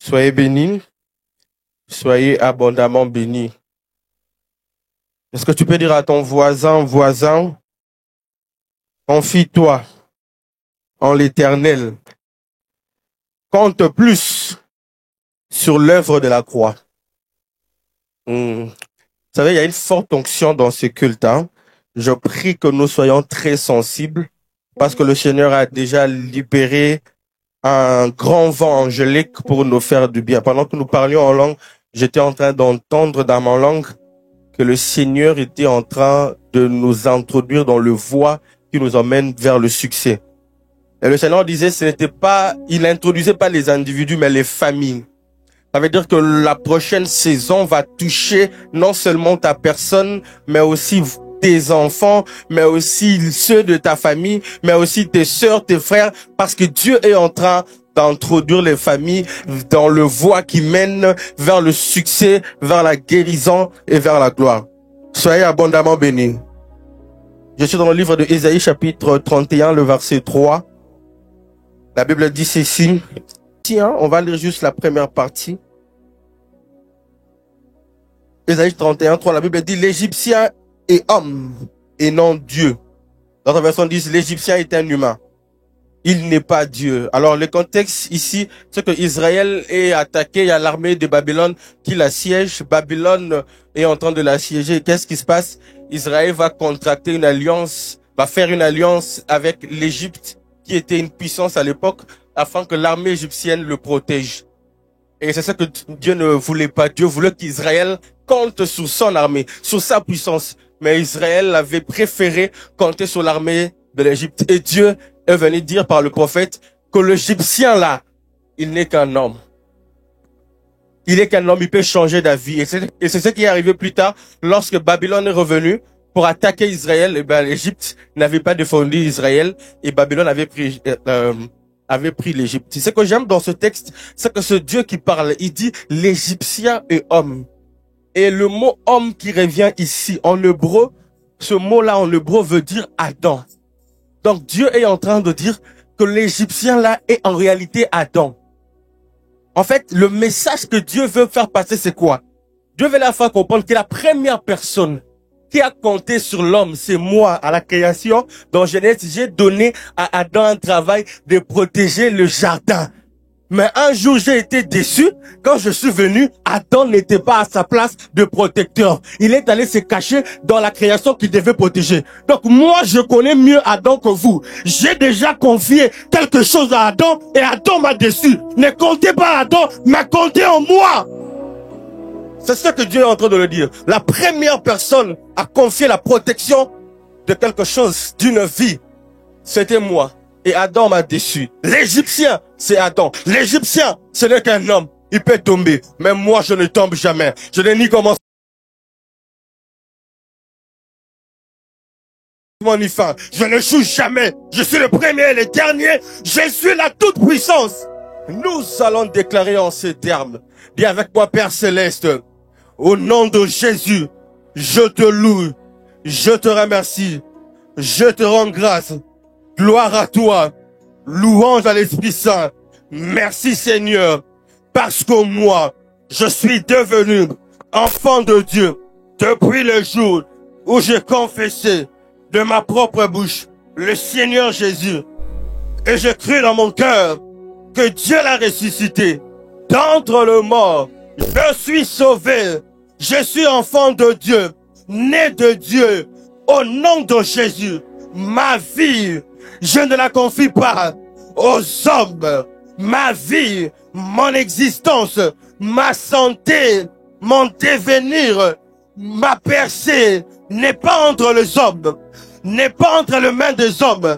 Soyez bénis, soyez abondamment bénis. Est-ce que tu peux dire à ton voisin, confie-toi en l'Éternel, compte plus sur l'œuvre de la croix. Vous savez, il y a une forte onction dans ce culte. Je prie que nous soyons très sensibles parce que le Seigneur a déjà libéré un grand vent angélique pour nous faire du bien. Pendant que nous parlions en langue, j'étais en train d'entendre dans ma langue que le Seigneur était en train de nous introduire dans le voie qui nous emmène vers le succès. Et le Seigneur disait, il n'introduisait pas les individus, mais les familles. Ça veut dire que la prochaine saison va toucher non seulement ta personne, mais aussi tes enfants, mais aussi ceux de ta famille, mais aussi tes sœurs, tes frères, parce que Dieu est en train d'introduire les familles dans le voie qui mène vers le succès, vers la guérison et vers la gloire. Soyez abondamment bénis. Je suis dans le livre de Ésaïe, chapitre 31, le verset 3. La Bible dit ceci. Tiens, on va lire juste la première partie. Ésaïe 31, 3, la Bible dit, l'Égyptien est homme et non Dieu. D'autres versions disent, l'Égyptien est un humain. Il n'est pas Dieu. Alors, le contexte ici, c'est que Israël est attaqué, il y a l'armée de Babylone qui l'assiège. Babylone est en train de l'assiéger. Qu'est-ce qui se passe? Israël va contracter une alliance, va faire une alliance avec l'Égypte, qui était une puissance à l'époque, afin que l'armée égyptienne le protège. Et c'est ça que Dieu ne voulait pas. Dieu voulait qu'Israël compte sur son armée, sur sa puissance. Mais Israël avait préféré compter sur l'armée de l'Égypte. Et Dieu est venu dire par le prophète que l'Égyptien là, il n'est qu'un homme. Il est qu'un homme, il peut changer d'avis. Et c'est ce qui est arrivé plus tard, lorsque Babylone est revenu pour attaquer Israël. Et ben l'Égypte n'avait pas défendu Israël et Babylone avait pris l'Égypte. Ce que j'aime dans ce texte, c'est que ce Dieu qui parle, il dit l'Égyptien est homme. Et le mot homme qui revient ici en hébreu, ce mot-là en hébreu veut dire Adam. Donc Dieu est en train de dire que l'Égyptien là est en réalité Adam. En fait, le message que Dieu veut faire passer, c'est quoi? Dieu veut la faire comprendre que la première personne qui a compté sur l'homme, c'est moi à la création. Dans Genèse, j'ai donné à Adam un travail de protéger le jardin. Mais un jour, j'ai été déçu. Quand je suis venu, Adam n'était pas à sa place de protecteur. Il est allé se cacher dans la création qu'il devait protéger. Donc moi, je connais mieux Adam que vous. J'ai déjà confié quelque chose à Adam et Adam m'a déçu. Ne comptez pas Adam, mais comptez en moi. C'est ce que Dieu est en train de le dire. La première personne à confier la protection de quelque chose, d'une vie, c'était moi. Et Adam m'a déçu. L'Égyptien, c'est Adam. L'Égyptien, ce n'est qu'un homme. Il peut tomber. Mais moi, je ne tombe jamais. Je n'ai ni commencé ni fin. Je ne joue jamais. Je suis le premier et le dernier. Je suis la toute puissance. Nous allons déclarer en ces termes. Dis avec moi, Père Céleste. Au nom de Jésus, je te loue. Je te remercie. Je te rends grâce. Gloire à toi, louange à l'Esprit Saint. Merci Seigneur, parce que moi, je suis devenu enfant de Dieu depuis le jour où j'ai confessé de ma propre bouche le Seigneur Jésus. Et j'ai cru dans mon cœur que Dieu l'a ressuscité d'entre les morts. Je suis sauvé, je suis enfant de Dieu, né de Dieu. Au nom de Jésus, ma vie, je ne la confie pas aux hommes. Ma vie, mon existence, ma santé, mon devenir, ma percée n'est pas entre les hommes, n'est pas entre les mains des hommes,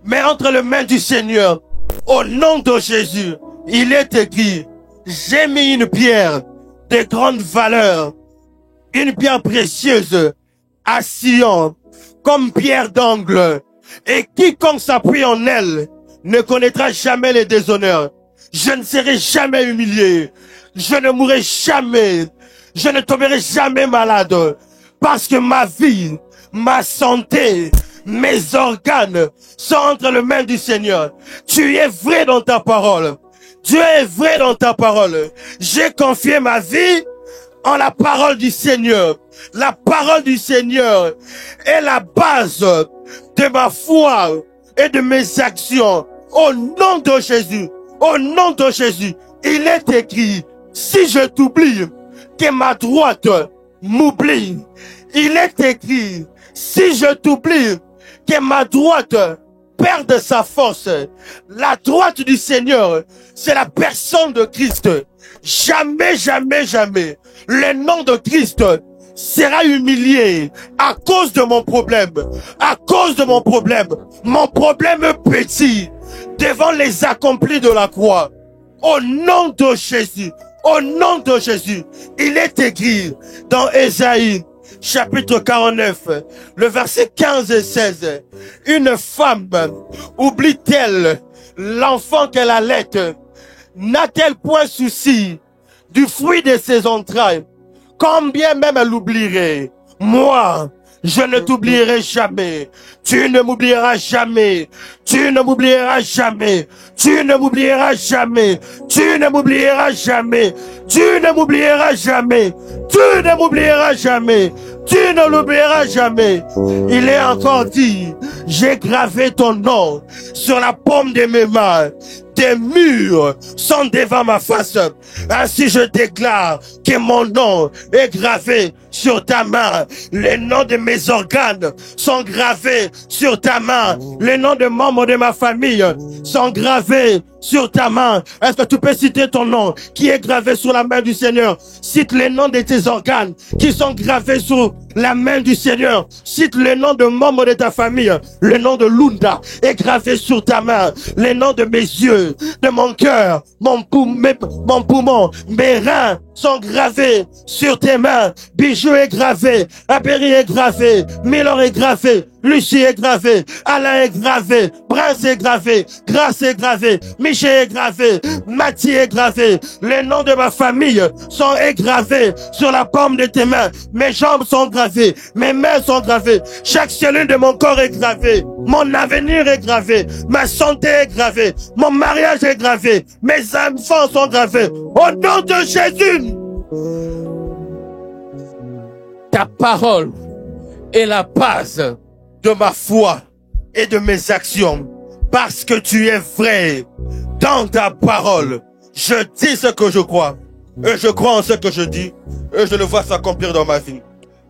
mais entre les mains du Seigneur. Au nom de Jésus, il est écrit, j'ai mis une pierre de grande valeur, une pierre précieuse à Sion, comme pierre d'angle. Et quiconque s'appuie en elle ne connaîtra jamais les déshonneurs. Je ne serai jamais humilié. Je ne mourrai jamais. Je ne tomberai jamais malade. Parce que ma vie, ma santé, mes organes sont entre les mains du Seigneur. Tu es vrai dans ta parole. Dieu est vrai dans ta parole. J'ai confié ma vie en la parole du Seigneur. La parole du Seigneur est la base de ma foi et de mes actions. Au nom de Jésus, au nom de Jésus, il est écrit, si je t'oublie, que ma droite m'oublie. Il est écrit, si je t'oublie, que ma droite perde sa force. La droite du Seigneur, c'est la personne de Christ. Jamais, jamais, jamais, le nom de Christ sera humilié à cause de mon problème. À cause de mon problème. Mon problème petit devant les accomplis de la croix. Au nom de Jésus. Au nom de Jésus. Il est écrit dans Ésaïe chapitre 49, le verset 15 et 16. Une femme oublie-t-elle l'enfant qu'elle allait? N'a-t-elle point souci du fruit de ses entrailles? Combien même elle l'oublierait? Moi, je ne t'oublierai jamais. Tu ne m'oublieras jamais. Tu ne m'oublieras jamais. Tu ne m'oublieras jamais. Tu ne m'oublieras jamais. Tu ne m'oublieras jamais. Tu ne m'oublieras jamais. Tu ne l'oublieras jamais. Il est encore dit, j'ai gravé ton nom sur la paume de mes mains. Tes murs sont devant ma face. Ainsi je déclare que mon nom est gravé sur ta main. Les noms de mes organes sont gravés sur ta main. Les noms de membres de ma famille sont gravés sur ta main. Est-ce que tu peux citer ton nom qui est gravé sur la main du Seigneur? Cite les noms de tes organes qui sont gravés sur la main du Seigneur. Cite le nom de membres de ta famille. Le nom de Lunda est gravé sur ta main. Les noms de mes yeux, de mon cœur, mon poumon, mes reins sont gravés sur tes mains. Bijou est gravé, Apéry est gravé, Milor est gravé, Lucie est gravé, Alain est gravé, Prince est gravé, Grâce est gravé, Michel est gravé, Mathieu est gravé. Les noms de ma famille sont gravés sur la paume de tes mains. Mes jambes sont gravées, mes mains sont gravées. Chaque cellule de mon corps est gravée. Mon avenir est gravé, ma santé est gravée, mon mariage est gravé, mes enfants sont gravés. Au nom de Jésus, ta parole est la base de ma foi et de mes actions. Parce que tu es vrai dans ta parole. Je dis ce que je crois. Et je crois en ce que je dis. Et je le vois s'accomplir dans ma vie.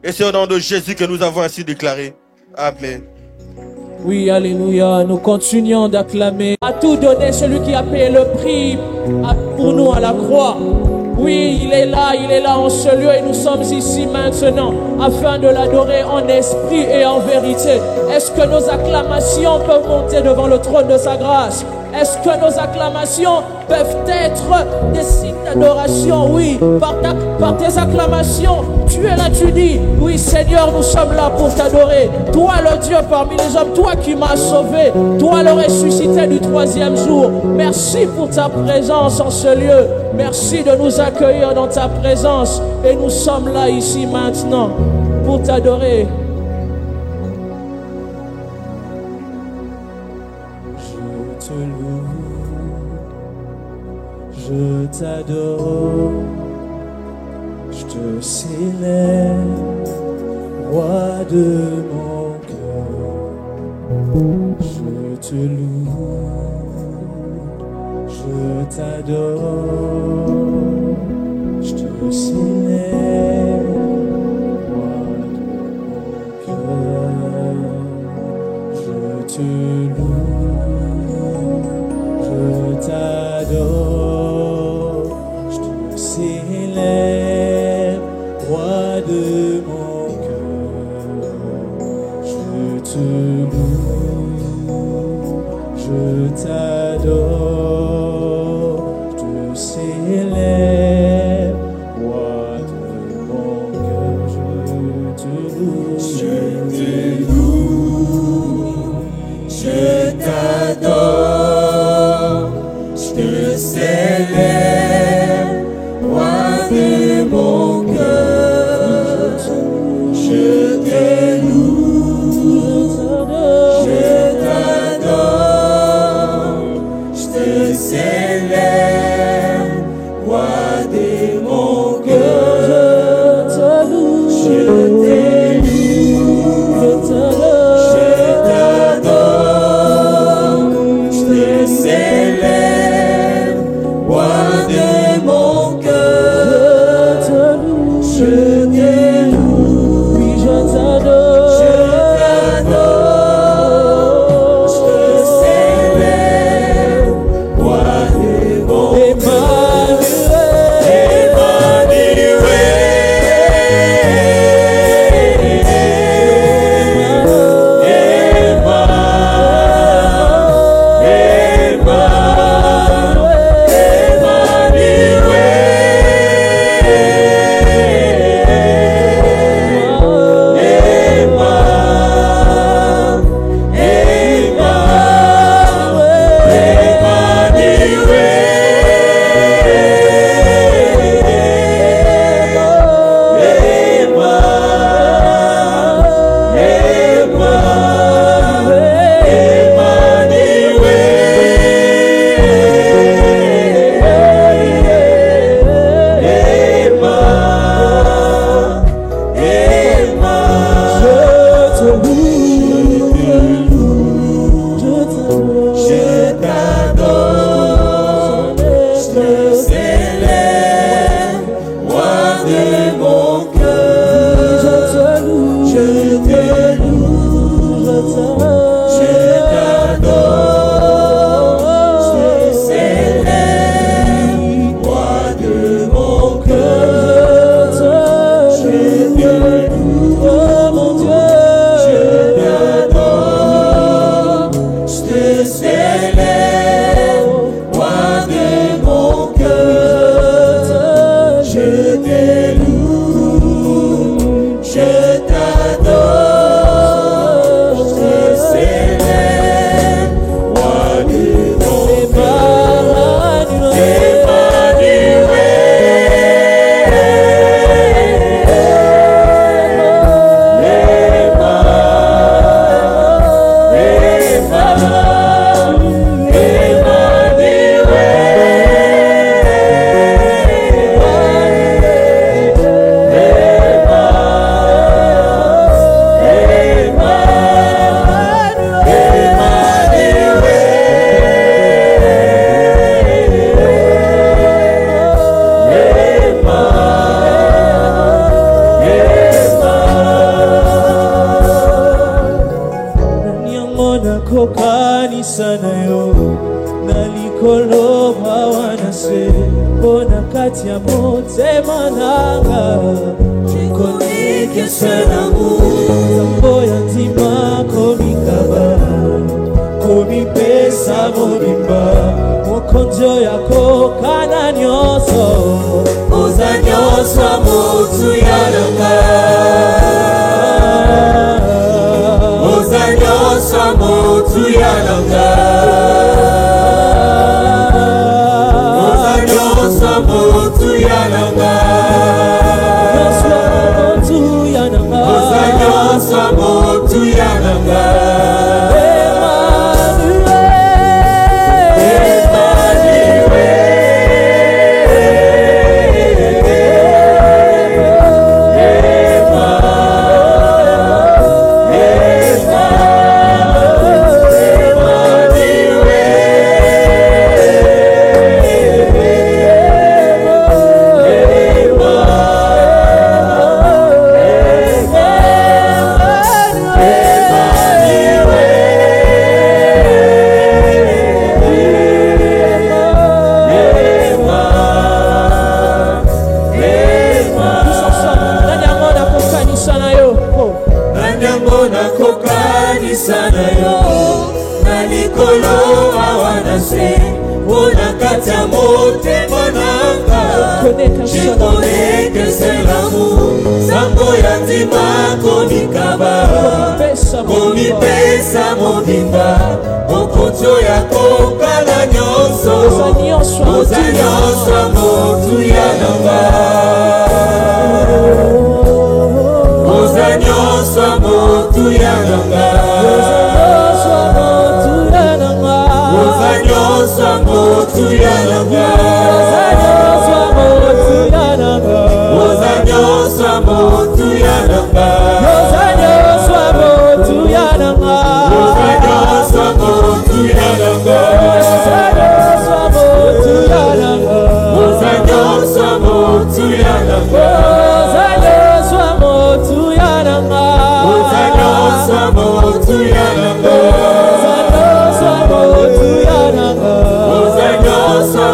Et c'est au nom de Jésus que nous avons ainsi déclaré. Amen. Oui, alléluia. Nous continuons d'acclamer. À tout donner celui qui a payé le prix pour nous à la croix. Oui, il est là en ce lieu et nous sommes ici maintenant afin de l'adorer en esprit et en vérité. Est-ce que nos acclamations peuvent monter devant le trône de sa grâce? Est-ce que nos acclamations peuvent être des signes d'adoration? Oui, par tes acclamations, tu es là, tu dis, oui Seigneur, nous sommes là pour t'adorer. Toi le Dieu parmi les hommes, toi qui m'as sauvé, toi le ressuscité du troisième jour. Merci pour ta présence en ce lieu. Merci de nous accueillir dans ta présence. Et nous sommes là ici maintenant pour t'adorer. Je te loue, je t'adore, je te célèbre, roi de mon cœur. Je te loue, je t'adore, je te célèbre, roi de mon cœur. Je te loue, je t'adore, je te célèbre, roi de mon cœur. Je te loue, je t'adore, je te célèbre, roi de mon cœur. Je te loue, je t'adore, je te célèbre, roi de mon cœur. Je te loue, je t'adore, je te célèbre.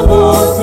Motu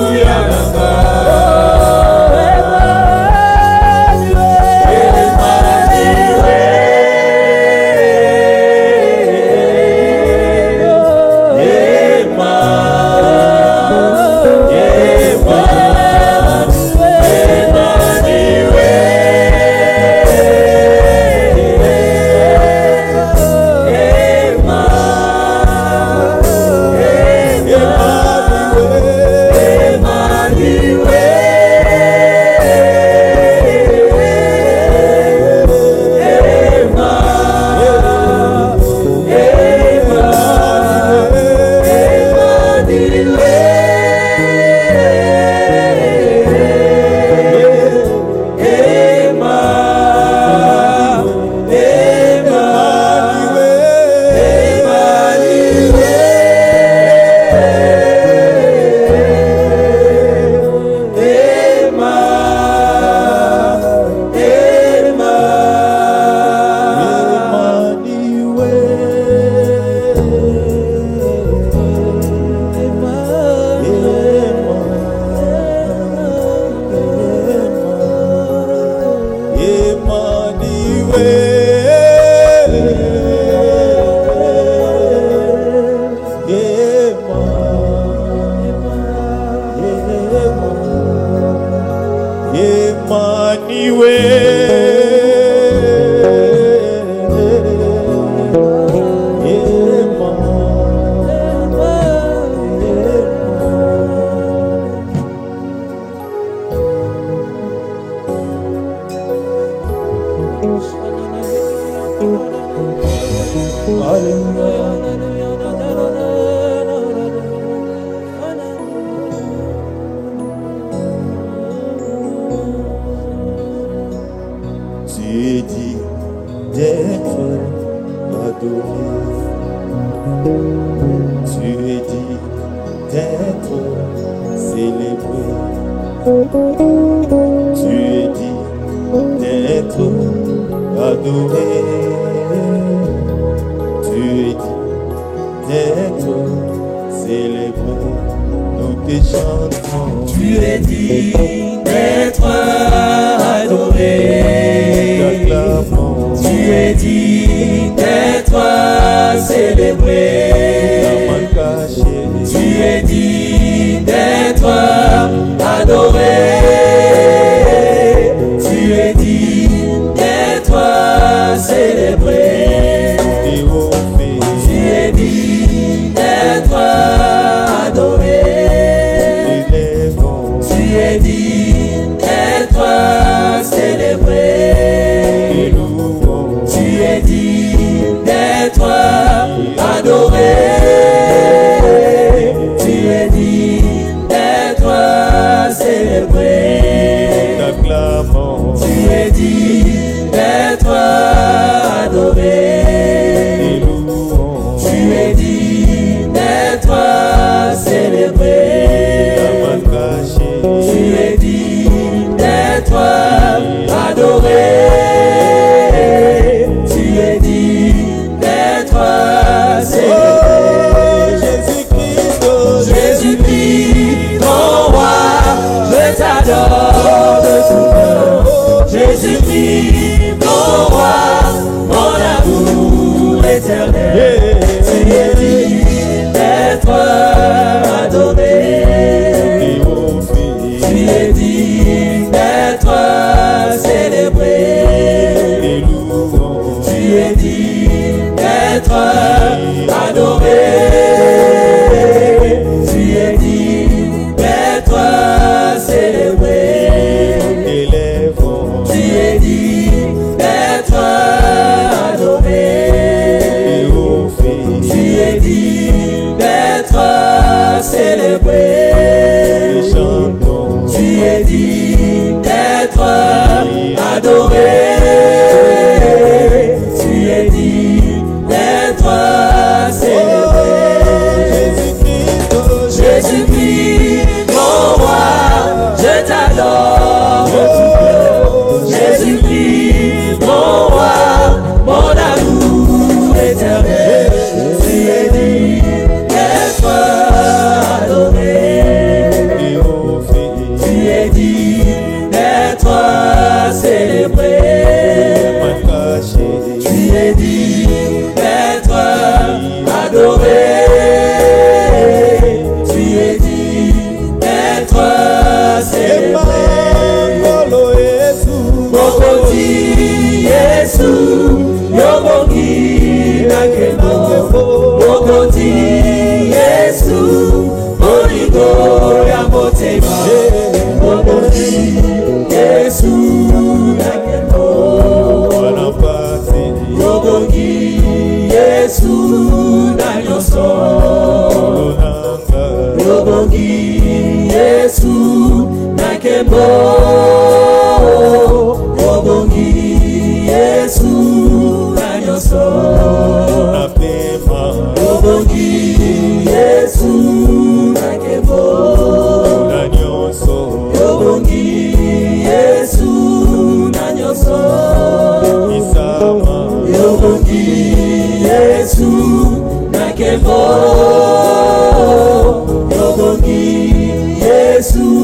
Yesu,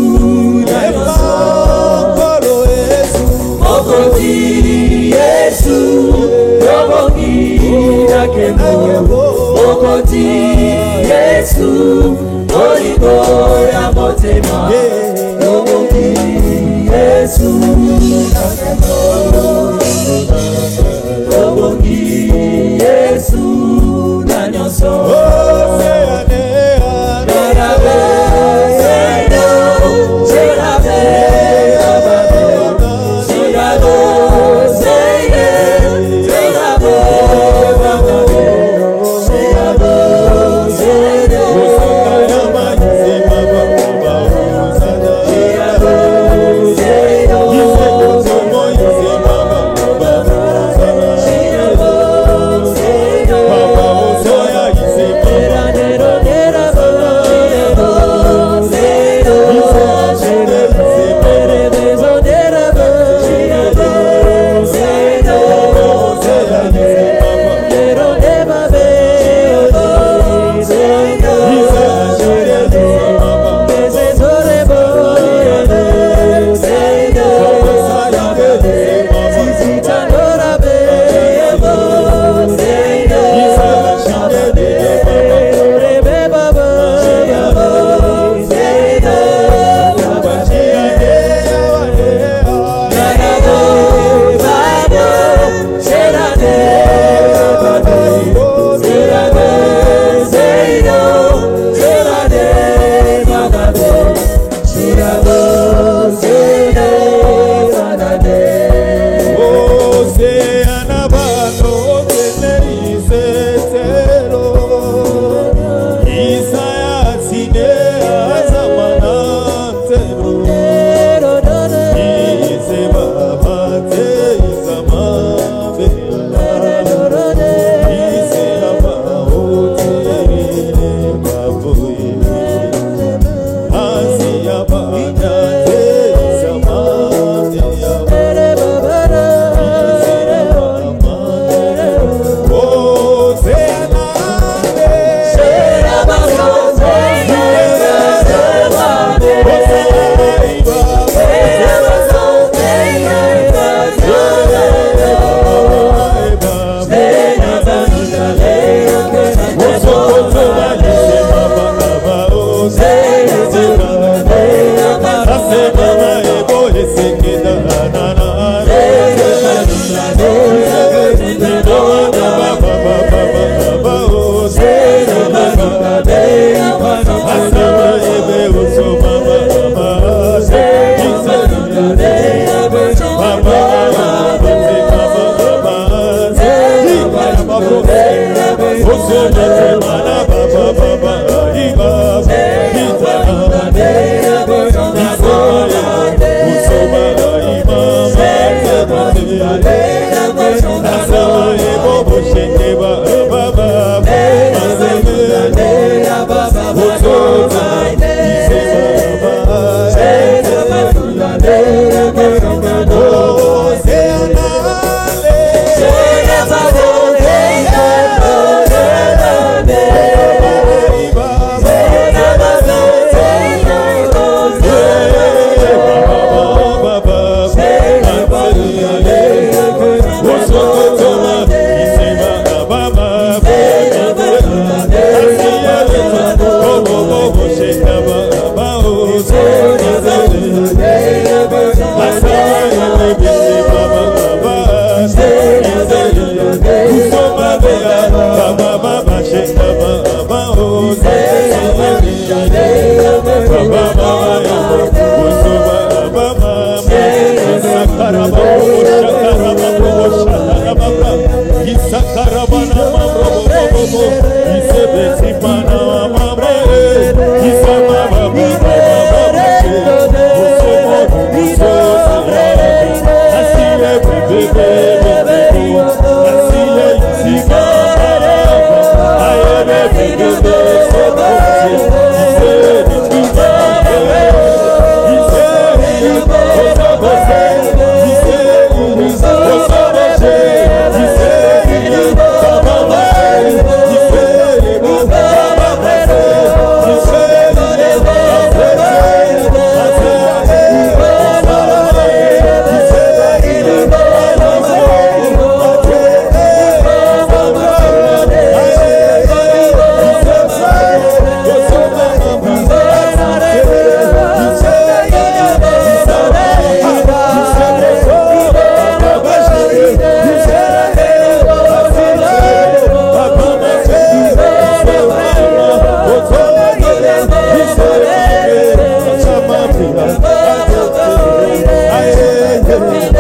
Aye,